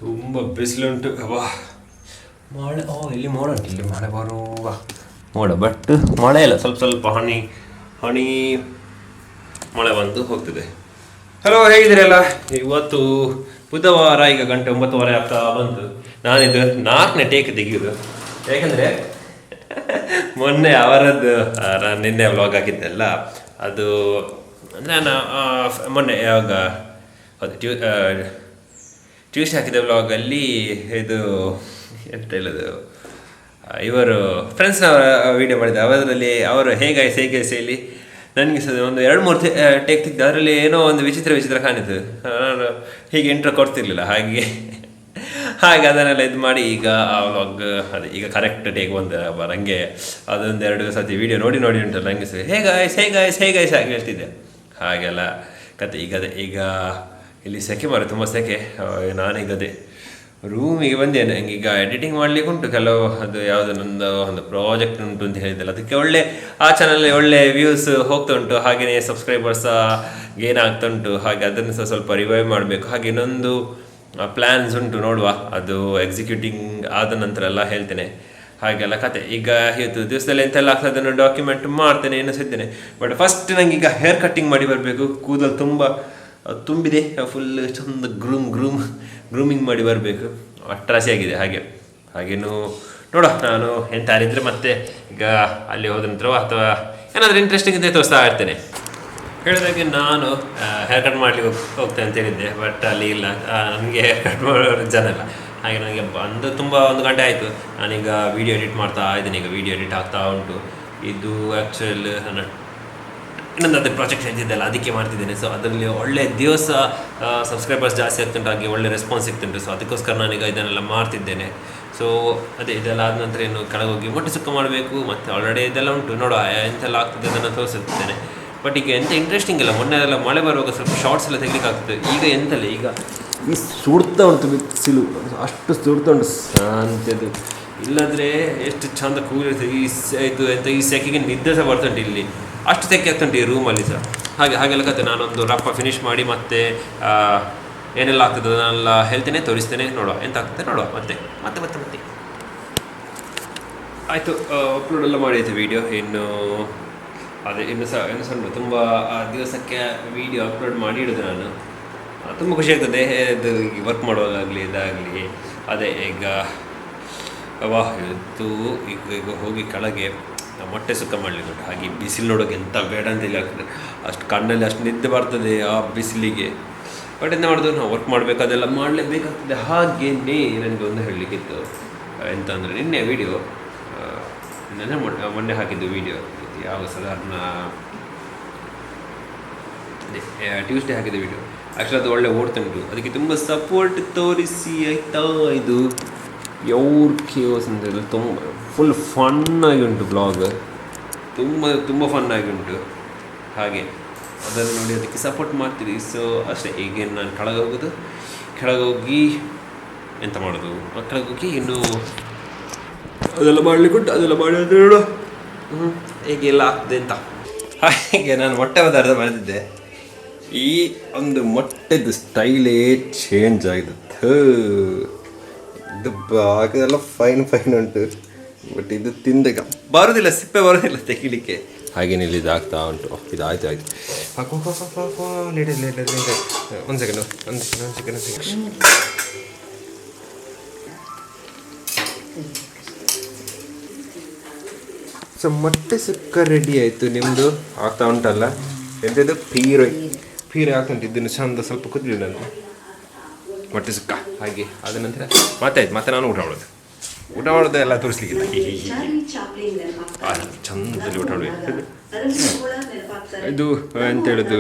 ತುಂಬ ಬಿಸಿಲುಂಟು ವಾ ಮಳೆ. ಇಲ್ಲಿ ಮೋಡ ಉಂಟು, ಇಲ್ಲಿ ಮಳೆ ಬರುವ ಮೋಡ, ಬಟ್ ಮಳೆ ಇಲ್ಲ, ಸ್ವಲ್ಪ ಸ್ವಲ್ಪ ಹನಿ ಹನಿ ಮಳೆ ಬಂದು ಹೋಗ್ತದೆ. ಹಲೋ, ಹೇಗಿದ್ದೀರಲ್ಲ? ಇವತ್ತು ಬುಧವಾರ, ಈಗ ಗಂಟೆ 9:30 ಆಗ್ತಾ ಬಂತು. ನಾನಿದು 4ನೇ ಟೇಕ್ ತೆಗೆಯೋದು, ಯಾಕಂದರೆ ಮೊನ್ನೆ ಅವರದ್ದು ನಿನ್ನೆ ವ್ಲಾಗ್ ಹಾಕಿದ್ದೆಲ್ಲ ಅದು ನಾನು ಮೊನ್ನೆ ಯಾವಾಗ ಅದು ಟ್ಯೂಸ್ಡೇ ಹಾಕಿದ ವ್ಲಾಗಲ್ಲಿ ಇದು ಎಂತ ಹೇಳೋದು, ಇವರು ಫ್ರೆಂಡ್ಸ್ನವರ ವೀಡಿಯೋ ಮಾಡಿದ್ದೆ. ಅವರಲ್ಲಿ ಅವರು ಹೇಗಾಯ್ಸ್ ಇಲ್ಲಿ ನನಗೆ ಒಂದು 2-3 ಟೇಕ್ ತೆಗೆದು ಅದರಲ್ಲಿ ಏನೋ ಒಂದು ವಿಚಿತ್ರ ಕಾಣಿತು. ನಾನು ಹೀಗೆ ಇಂಟ್ರೋ ಕೊಡ್ತಿರ್ಲಿಲ್ಲ, ಹಾಗೆ ಅದನ್ನೆಲ್ಲ ಇದು ಮಾಡಿ ಈಗ ಆ ವ್ಲಾಗ್ ಅದು ಈಗ ಕರೆಕ್ಟ್ ಟೇಕ್ ನನಗೆ ಅದೊಂದು 2 ಸತಿ ವೀಡಿಯೋ ನೋಡಿ ಉಂಟಲ್ಲ, ನನಗೆ ಹೇಗಾಯ್ಸ್ ಹಾಗೆ ಹೇಳ್ತಿದ್ದೆ. ಹಾಗೆಲ್ಲ ಕತೆ ಈಗ ಇಲ್ಲಿ ಸೆಕೆ ತುಂಬ ಸೆಕೆ. ನಾನೀಗ ರೂಮಿಗೆ ಬಂದೇನೆ. ಈಗ ಎಡಿಟಿಂಗ್ ಮಾಡಲಿಕ್ಕೆ ಉಂಟು ಕೆಲವು, ಅದು ಯಾವುದು ನಂದು ಒಂದು ಪ್ರಾಜೆಕ್ಟ್ ಉಂಟು ಅಂತ ಹೇಳಿದ್ದಲ್ಲ, ಅದಕ್ಕೆ ಒಳ್ಳೆ ಆ ಚಾನಲ್ ಒಳ್ಳೆ ವ್ಯೂಸ್ ಹೋಗ್ತಾ ಉಂಟು, ಹಾಗೆಯೇ ಸಬ್ಸ್ಕ್ರೈಬರ್ಸ್ ಗೇನ್ ಆಗ್ತಾ ಉಂಟು. ಹಾಗೆ ಅದನ್ನು ಸಹ ಸ್ವಲ್ಪ ರಿವೈವ್ ಮಾಡಬೇಕು. ಹಾಗೆ ಇನ್ನೊಂದು ಪ್ಲ್ಯಾನ್ಸ್ ಉಂಟು, ನೋಡುವ, ಅದು ಎಕ್ಸಿಕ್ಯೂಟಿಂಗ್ ಆದ ನಂತರ ಎಲ್ಲ ಹೇಳ್ತೇನೆ. ಹಾಗೆಲ್ಲ ಕತೆ. ಈಗ ಇವತ್ತು ದಿವಸದಲ್ಲಿ ಎಂತೆಲ್ಲ ಆಗ್ತದೆ ಅದನ್ನು ಡಾಕ್ಯುಮೆಂಟ್ ಮಾಡ್ತೇನೆ, ಎನಿಸಿದ್ದೇನೆ. ಬಟ್ ಫಸ್ಟ್ ನಂಗೆ ಈಗ ಹೇರ್ ಕಟ್ಟಿಂಗ್ ಮಾಡಿ ಬರಬೇಕು. ಕೂದಲು ತುಂಬ ತುಂಬಿದೆ, ಫುಲ್ ಚಂದ ಗ್ರೂಮಿಂಗ್ ಮಾಡಿ ಬರಬೇಕು. ಅಟ್ರಾಸಿಯಾಗಿದೆ. ಹಾಗೇನು ನೋಡುವ, ನಾನು ಎಂತ ಯಾರಿದ್ರೆ ಮತ್ತೆ ಈಗ ಅಲ್ಲಿ ಹೋದ ನಂತರ ಅಥವಾ ಏನಾದರೂ ಇಂಟ್ರೆಸ್ಟಿಂಗ್ ಇದ್ದರೆ ತೋರಿಸ್ತಾ ಇರ್ತೇನೆ. ಹೇಳಿದಾಗೆ ನಾನು ಹೇರ್ ಕಟ್ ಮಾಡಲಿಕ್ಕೆ ಹೋಗ್ತೇನೆ ಅಂತ ಹೇಳಿದ್ದೆ, ಬಟ್ ಅಲ್ಲಿ ಇಲ್ಲ, ನನಗೆ ಹೇರ್ ಕಟ್ ಮಾಡೋರು ಜನ ಇಲ್ಲ. ಹಾಗೆ ನನಗೆ ತುಂಬ 1 ಗಂಟೆ ಆಯಿತು. ನಾನೀಗ ವೀಡಿಯೋ ಎಡಿಟ್ ಮಾಡ್ತಾ ಇದ್ದೀನಿ, ಈಗ ವೀಡಿಯೋ ಎಡಿಟ್ ಆಗ್ತಾ ಉಂಟು. ಇದು ಆ್ಯಕ್ಚುಲ್ ನನ್ನ ಇನ್ನೊಂದು ಅದೇ ಪ್ರಾಜೆಕ್ಟ್ ಹೇಳ್ತಿದ್ದೆಲ್ಲ, ಅದಕ್ಕೆ ಮಾಡ್ತಿದ್ದೇನೆ. ಸೊ ಅದರಲ್ಲಿ ಒಳ್ಳೆ ದಿವಸ ಸಬ್ಸ್ಕ್ರೈಬರ್ಸ್ ಜಾಸ್ತಿ ಆಗ್ತುಂಟು, ಹಾಗೆ ಒಳ್ಳೆ ರೆಸ್ಪಾನ್ಸ್ ಸಿಗ್ತುಂಟು. ಸೊ ಅದಕ್ಕೋಸ್ಕರ ನಾನೀಗ ಇದನ್ನೆಲ್ಲ ಮಾಡ್ತಿದ್ದೇನೆ. ಸೊ ಇದೆಲ್ಲ ಆದ ನಂತರ ಇನ್ನು ಕೆಳಗೋಗಿ ಮೊಟ್ಟೆ ಸುಕ್ಕ ಮಾಡಬೇಕು. ಮತ್ತು ಆಲ್ರೆಡಿ ಇದೆಲ್ಲ ಉಂಟು, ನೋಡುವ ಎಂತೆಲ್ಲ ಆಗ್ತದೆ ಅದನ್ನು ತೋರಿಸುತ್ತೇನೆ. ಬಟ್ ಈಗ ಎಂತ ಇಂಟ್ರೆಸ್ಟಿಂಗ್ ಇಲ್ಲ. ಮೊನ್ನೆ ಎಲ್ಲ ಮಳೆ ಬರುವಾಗ ಸ್ವಲ್ಪ ಶಾರ್ಟ್ಸ್ ಎಲ್ಲ ತೆಗಿಲಿಕ್ಕೆ ಆಗ್ತದೆ. ಈಗ ಎಂತಲ್ಲ, ಈಗ ಈ ಸುಡ್ತಾ ಉಂಟು ಬಿಸಿಲು, ಅಷ್ಟು ಸುಡ್ತಾ ಉಂಟು ಶಾಂತಿಯದು. ಇಲ್ಲಾಂದರೆ ಎಷ್ಟು ಚಂದ ಕೂಲಿರ್ತದೆ. ಈ ಸೆಕೆಗೆ ನಿದ್ದೆ ಸಹ ಬರ್ತುಂಟು, ಇಲ್ಲಿ ಅಷ್ಟು ಸೆಕೆ ಆಗ್ತುಂಟು ಈ ರೂಮಲ್ಲಿ ಸಹ. ಹಾಗೆಲ್ಲ ಕತೆ. ನಾನೊಂದು ರಪ್ಪ ಫಿನಿಷ್ ಮಾಡಿ ಮತ್ತೆ ಏನೆಲ್ಲ ಆಗ್ತದೆ ಅದನ್ನೆಲ್ಲ ಹೇಳ್ತೇನೆ, ತೋರಿಸ್ತೇನೆ. ನೋಡುವ ಎಂತ ಆಗ್ತದೆ, ನೋಡುವ ಮತ್ತೆ ಆಯಿತು. ಅಪ್ಲೋಡ್ ಎಲ್ಲ ಮಾಡಿದ್ದೆ ವೀಡಿಯೋ. ಇನ್ನು ಸಣ್ಣ ತುಂಬ ದಿವಸಕ್ಕೆ ವೀಡಿಯೋ ಅಪ್ಲೋಡ್ ಮಾಡಿ ಇಡೋದು ನಾನು. ತುಂಬ ಖುಷಿ ಆಗ್ತದೆ ಇದು ವರ್ಕ್ ಮಾಡುವಾಗಲಿ ಇದಾಗಲಿ. ಅದೇ ಈಗ ಈಗ ಹೋಗಿ ಕೆಳಗೆ ಮೊಟ್ಟೆ ಸುಕ್ಕ ಮಾಡಲಿಕ್ಕೆ ಉಂಟು. ಹಾಗೆ ಬಿಸಿಲು ನೋಡೋಕೆ ಎಂತ ಬೇಡ ಅಂತೇಳಿ ಆಗ್ತದೆ, ಅಷ್ಟು ಕಣ್ಣಲ್ಲಿ ಅಷ್ಟು ನಿದ್ದೆ ಬರ್ತದೆ ಆ ಬಿಸಿಲಿಗೆ. ಬಟ್ ಎಂತ ಮಾಡೋದು, ನಾವು ವರ್ಕ್ ಮಾಡಬೇಕು, ಅದೆಲ್ಲ ಮಾಡಲೇಬೇಕಾಗ್ತದೆ. ಹಾಗೆಯೇ ನನಗೆ ಒಂದು ಹೇಳಲಿಕ್ಕಿತ್ತು, ಎಂತ ಅಂದರೆ ನಿನ್ನೆ ವೀಡಿಯೋ ಮೊನ್ನೆ ಹಾಕಿದ್ದು ವೀಡಿಯೋ ಯಾವ ಸಾಧಾರಣ ಟ್ಯೂಸ್ಡೇ ಹಾಕಿದ ವೀಡಿಯೋ. ಆ್ಯಕ್ಚುಲಿ ಅದು ಒಳ್ಳೆ ಓಡ್ತುಂಟು, ಅದಕ್ಕೆ ತುಂಬ ಸಪೋರ್ಟ್ ತೋರಿಸಿ ಆಯಿತಾ. ಇದು ಯವ್ರ ಕೇವಸ್ ಅಂತ ತುಂಬ ಫುಲ್ ಫನ್ನಾಗಿ ಉಂಟು ಬ್ಲಾಗ್, ತುಂಬ ಫನ್ನಾಗಿ ಉಂಟು. ಹಾಗೆ ಅದನ್ನು ನೋಡಿ ಅದಕ್ಕೆ ಸಪೋರ್ಟ್ ಮಾಡ್ತೀರಿ. ಸೊ ಅಷ್ಟೇ. ಈಗ ನಾನು ಕೆಳಗೋಗಿ ಎಂತ ಮಾಡೋದು, ಕೆಳಗೋಗಿ ಇನ್ನು ಅದೆಲ್ಲ ಮಾಡಲಿಕ್ಕೆ ಉಂಟು, ಅದೆಲ್ಲ ಮಾಡಿ ನೋಡು ಹೇಗೆಲ್ಲ ಆಗ್ತದೆ ಅಂತ. ಹಾಗೆ ನಾನು ಮೊಟ್ಟೆ ಪದಾರ್ಥ ಮಾಡಿದ್ದೆ. ಈ ಒಂದು ಮೊಟ್ಟೆದು ಸ್ಟೈಲೇ ಚೇಂಜ್ ಆಗಿದೆ. ಇದು ಬಾಕಿದೆಲ್ಲ ಫೈನ್ ಉಂಟು, ಬಟ್ ಇದು ತಿಂದಾಗ ಬರೋದಿಲ್ಲ, ಸಿಪ್ಪೆ ಬರೋದಿಲ್ಲ ತೆಗಿಲಿಕ್ಕೆ. ಹಾಗೇನೆ ಇಲ್ಲಿ ಇದಾಗ್ತಾ ಉಂಟು. ಇದು ಆಯ್ತು ಲೇಟ್ ಒಂದು ಸೆಕೆಂಡ್. ಸೊ ಮೊಟ್ಟೆ ಸುಕ್ಕ ರೆಡಿ ಆಯಿತು. ನಿಮ್ಮದು ಆಗ್ತಾ ಉಂಟಲ್ಲ, ಎಂಥದ್ದು ಪೀರೆ ಆಗ್ತುಂಟು. ಇದನ್ನು ಚಂದ ಸ್ವಲ್ಪ ಕುದಿಲಿ ನಾನು ಮೊಟ್ಟೆ ಸುಕ್ಕ. ಹಾಗೆ ಆದ ನಂತರ ಮತ್ತೆ ನಾನು ಊಟ ಮಾಡೋದು ಎಲ್ಲ ತೋರಿಸ್ಲಿಕ್ಕಿಲ್ಲ. ಚಂದಲ್ಲಿ ಊಟ ಮಾಡಬೇಕು. ಇದು ಎಂತ ಹೇಳೋದು,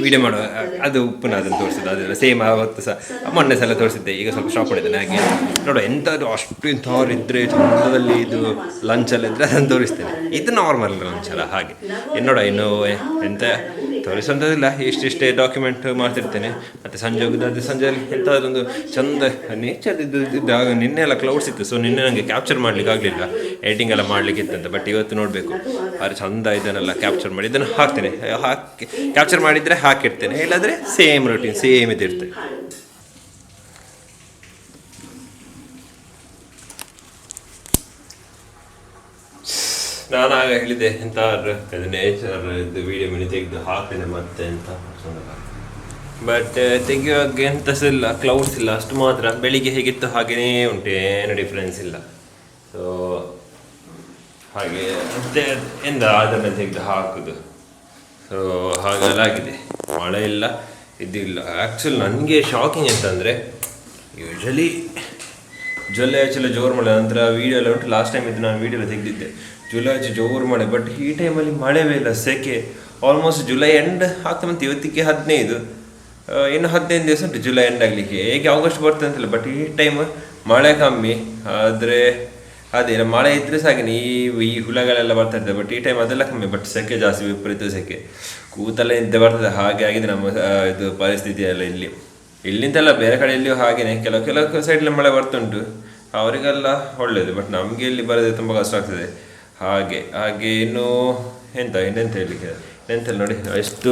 ವೀಡಿಯೋ ಮಾಡುವ ಅದು ಉಪ್ಪನ್ನ ಅದನ್ನು ತೋರಿಸಿದ್ದು, ಅದೆಲ್ಲ ಸೇಮ್ ಆವತ್ತು ಸಹ ಮೊನ್ನೆ ಸಲ ತೋರಿಸಿದ್ದೆ. ಈಗ ಸ್ವಲ್ಪ ಶಾಪ್ ಮಾಡಿದ್ದೇನೆ. ಹಾಗೆ ನೋಡುವ ಎಂಥದ್ದು ಅಷ್ಟು ಇಂಥವ್ರು ಇದ್ದರೆ ಚಂದದಲ್ಲಿ ಇದು ಲಂಚಲ್ಲಿ ಇದ್ದರೆ ಅದನ್ನು ತೋರಿಸ್ತೇನೆ. ಇದು ನಾರ್ಮಲ್ ಲಂಚಲ್ಲ. ಹಾಗೆ ನೋಡುವ ಇನ್ನು ಎಂತ ತೋರಿಸೋಂಥದ್ದಿಲ್ಲ, ಇಷ್ಟೇ ಡಾಕ್ಯುಮೆಂಟ್ ಮಾಡ್ತಿರ್ತೇನೆ. ಮತ್ತು ಸಂಜೆಯಲ್ಲಿ ಎಂಥದೊಂದು ಚಂದ ನೇಚರ್ ಇದ್ದಾಗ ನಿನ್ನೆ ಎಲ್ಲ ಕ್ಲೌಡ್ಸ್ ಇತ್ತು. ಸೊ ನಿನ್ನೆ ನನಗೆ ಕ್ಯಾಪ್ಚರ್ ಮಾಡ್ಲಿಕ್ಕೆ ಆಗಲಿಲ್ಲ, ಎಡಿಟಿಂಗ್ ಎಲ್ಲ ಮಾಡಲಿಕ್ಕೆ ಇತ್ತಂತ. ಬಟ್ ಇವತ್ತು ನೋಡಬೇಕು, ಆದರೆ ಚಂದ ಇದನ್ನೆಲ್ಲ ಕ್ಯಾಪ್ಚರ್ ಮಾಡಿ ಇದನ್ನು ಹಾಕ್ತೇನೆ. ಕ್ಯಾಪ್ಚರ್ ಮಾಡಿದರೆ ಹಾಕಿಡ್ತೇನೆ, ಇಲ್ಲಾಂದರೆ ಸೇಮ್ ರೂಟೀನ್ ಸೇಮ್ ಇದಿರ್ತೇನೆ. ನಾನು ಆಗ ಹೇಳಿದೆ ಎಂತ ಅದು ನೇಚರ್ ಇದು ವಿಡಿಯೋ ಮಿನಿ ತೆಗೆದು ಹಾಕ್ತೇನೆ ಮತ್ತೆ ಅಂತ. ಬಟ್ ತೆಗಿಯುವಾಗ ಎಂತ ಸಹ ಇಲ್ಲ, ಕ್ಲೌಡ್ಸ್ ಇಲ್ಲ, ಅಷ್ಟು ಮಾತ್ರ. ಬೆಳಿಗ್ಗೆ ಹೇಗಿತ್ತು ಹಾಗೆಯೇ ಉಂಟು, ಏನು ಡಿಫ್ರೆನ್ಸ್ ಇಲ್ಲ. ಸೊ ಹಾಗೆ ಮತ್ತೆ ಎಂದ ಅದನ್ನು ತೆಗೆದು ಹಾಕುದು. ಸೊ ಹಾಗೆಲ್ಲ ಆಗಿದೆ, ಮಳೆ ಇಲ್ಲ ಇದಿಲ್ಲ. ಆ್ಯಕ್ಚುಲಿ ನನಗೆ ಶಾಕಿಂಗ್ ಅಂತಂದರೆ, ಯೂಶಲಿ ಜುಲೈ ಆಚೆಲ್ಲ ಜೋರು ಮಳೆ, ನಂತರ ವೀಡಿಯೋ ಎಲ್ಲ ಉಂಟು. ಲಾಸ್ಟ್ ಟೈಮ್ ಇದು ನಾನು ವೀಡಿಯೋ ಎಲ್ಲ ತೆಗೆದಿದ್ದೆ, ಜುಲೈ ಆಚೆ ಜೋರು ಮಳೆ. ಬಟ್ ಈ ಟೈಮಲ್ಲಿ ಮಳೆವೇ ಇಲ್ಲ, ಸೆಕೆ. ಆಲ್ಮೋಸ್ಟ್ ಜುಲೈ ಎಂಡ್ ಆಗ್ತಾ ಬಂತು, ಇವತ್ತಿಗೆ 15, ಇನ್ನು 15 ದಿವಸ ಉಂಟು ಜುಲೈ ಎಂಡ್ ಆಗಲಿಕ್ಕೆ. ಹೇಗೆ ಆಗಸ್ಟ್ ಬರ್ತದೆ ಅಂತಿಲ್ಲ, ಬಟ್ ಈ ಟೈಮ್ ಮಳೆ ಕಮ್ಮಿ. ಆದರೆ ಅದೇ ಮಳೆ ಇದ್ದರೆ ಸಾಕಿನಿ, ಈ ಹುಳಗಳೆಲ್ಲ ಬರ್ತಾ ಇರ್ತದೆ. ಬಟ್ ಈ ಟೈಮ್ ಅದೆಲ್ಲ ಕಮ್ಮಿ, ಬಟ್ ಸೆಕೆ ಜಾಸ್ತಿ, ವಿಪರೀತ ಸೆಕೆ, ಕೂತಲ್ಲೇ ನಿದ್ದೆ ಬರ್ತದೆ. ಹಾಗೆ ಆಗಿದೆ ನಮ್ಮ ಇದು ಪರಿಸ್ಥಿತಿ ಎಲ್ಲ ಇಲ್ಲಿ. ಇಲ್ಲಿಂದೆಲ್ಲ ಬೇರೆ ಕಡೆಯಲ್ಲಿಯೂ ಹಾಗೆಯೇ, ಕೆಲವು ಸೈಡಲ್ಲಿ ಮಳೆ ಬರ್ತುಂಟು, ಅವರಿಗೆಲ್ಲ ಒಳ್ಳೆಯದು. ಬಟ್ ನಮಗೆ ಇಲ್ಲಿ ಬರೋದೇ ತುಂಬ ಕಷ್ಟ ಆಗ್ತದೆ. ಹಾಗೆ ಇನ್ನು ಇನ್ನೆಂತ ಹೇಳಲಿಕ್ಕೆ, ಎಂತೆಲ್ಲ ನೋಡಿ ಎಷ್ಟು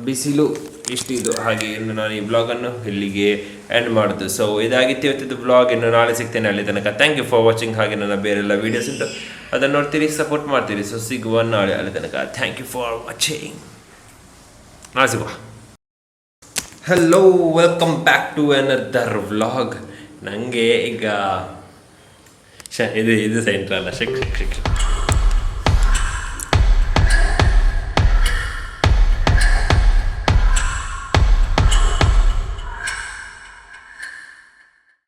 ಬಿಸಿಲು, ಇಷ್ಟಿದು. ಹಾಗೆ ಇನ್ನು ನಾನು ಈ ಬ್ಲಾಗನ್ನು ಇಲ್ಲಿಗೆ ಎಂಡ್ ಮಾಡೋದು. ಸೊ ಇದಾಗಿತ್ತು ಇವತ್ತಿದ್ದು ಬ್ಲಾಗ್. ಇನ್ನು ನಾಳೆ ಸಿಗ್ತೇನೆ ಅಲ್ಲಿ ತನಕ. Thank you for watching. ಹಾಗೆ ನನ್ನ ಬೇರೆಲ್ಲ ವೀಡಿಯೋಸ್ ಉಂಟು, ಅದನ್ನು ನೋಡ್ತೀರಿ, ಸಪೋರ್ಟ್ ಮಾಡ್ತೀರಿ. ಸೊ ಸಿಗುವ ನಾಳೆ ಅಲ್ಲಿ ತನಕ. Thank you for watching. ನಾಳೆ ಸಿಗುವ. Hello, welcome back to another vlog. ನನಗೆ ಈಗ ಇದು ಸೆಂಟ್ರಲ್ಲ, ಶಿಕ್ಷ